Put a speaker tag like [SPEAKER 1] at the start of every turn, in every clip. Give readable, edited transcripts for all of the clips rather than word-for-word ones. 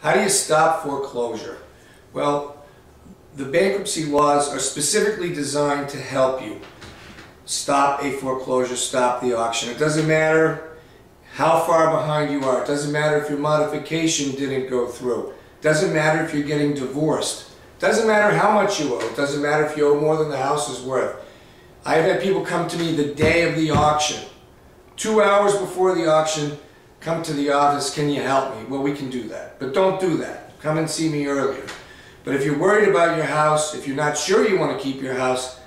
[SPEAKER 1] How do you stop foreclosure? Well, the bankruptcy laws are specifically designed to help you stop a foreclosure, stop the auction. It doesn't matter how far behind you are. It doesn't matter if your modification didn't go through. It doesn't matter if you're getting divorced. It doesn't matter how much you owe. It doesn't matter if you owe more than the house is worth. I've had people come to me the day of the auction, 2 hours before the auction, come to the office, can you help me? Well, we can do that, but don't do that. Come and see me earlier. But if you're worried about your house, if you're not sure you want to keep your house,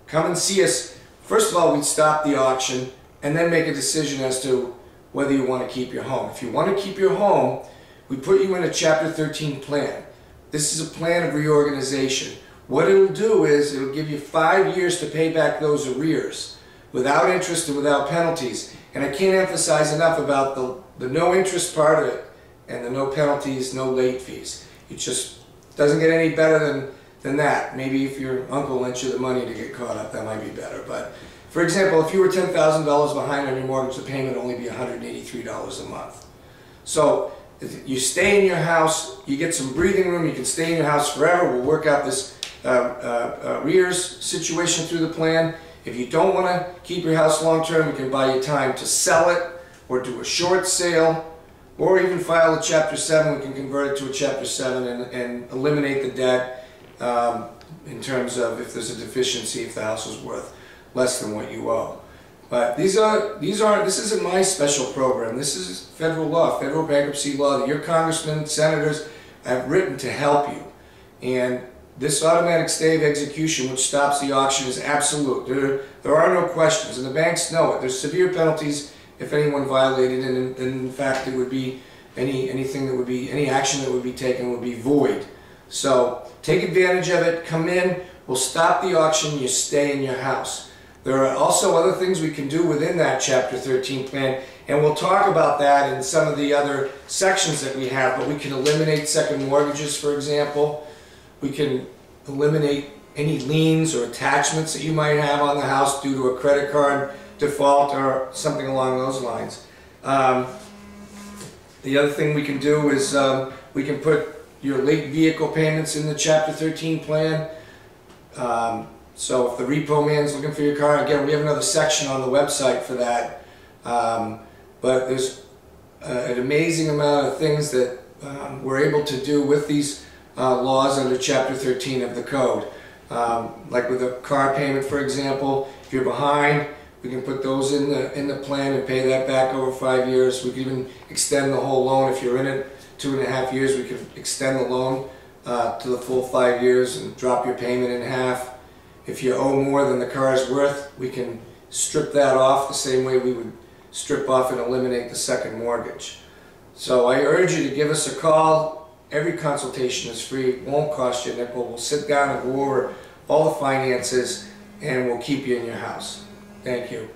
[SPEAKER 1] come and see us. First of all, we'd stop the auction and then make a decision as to whether you want to keep your home. If you want to keep your home, we put you in a Chapter 13 plan. This is a plan of reorganization. What it'll do is it'll give you 5 years to pay back those arrears without interest and without penalties. And I can't emphasize enough about the no interest part of it and the no penalties, no late fees. It just doesn't get any better than that. Maybe if your uncle lent you the money to get caught up, that might be better. But for example, if you were $10,000 behind on your mortgage, the payment would only be $183 a month. So if you stay in your house, you get some breathing room, you can stay in your house forever. We'll work out this arrears situation through the plan. If you don't want to keep your house long term, we can buy you time to sell it or do a short sale or even file a Chapter 7. We can convert it to a Chapter 7 and eliminate the debt in terms of if there's a deficiency, if the house is worth less than what you owe. But this isn't my special program. This is federal law, federal bankruptcy law that your congressmen, senators have written to help you. And this automatic stay of execution, which stops the auction, is absolute. There are no questions, and the banks know it. There's severe penalties if anyone violated, and in fact, it would be any action that would be taken would be void. So take advantage of it. Come in. We'll stop the auction. You stay in your house. There are also other things we can do within that Chapter 13 plan, and we'll talk about that in some of the other sections that we have. But we can eliminate second mortgages, for example. We can eliminate any liens or attachments that you might have on the house due to a credit card default or something along those lines. The other thing we can do is we can put your late vehicle payments in the Chapter 13 plan. So if the repo man's looking for your car, again, we have another section on the website for that. But there's an amazing amount of things that we're able to do with these laws under Chapter 13 of the code. Like with a car payment, for example, if you're behind, we can put those in the plan and pay that back over 5 years. We can even extend the whole loan. If you're in it 2.5 years, we can extend the loan to the full 5 years and drop your payment in half. If you owe more than the car is worth, we can strip that off the same way we would strip off and eliminate the second mortgage. So I urge you to give us a call. Every consultation is free. It won't cost you a nickel. We'll sit down and go over all the finances, and we'll keep you in your house. Thank you.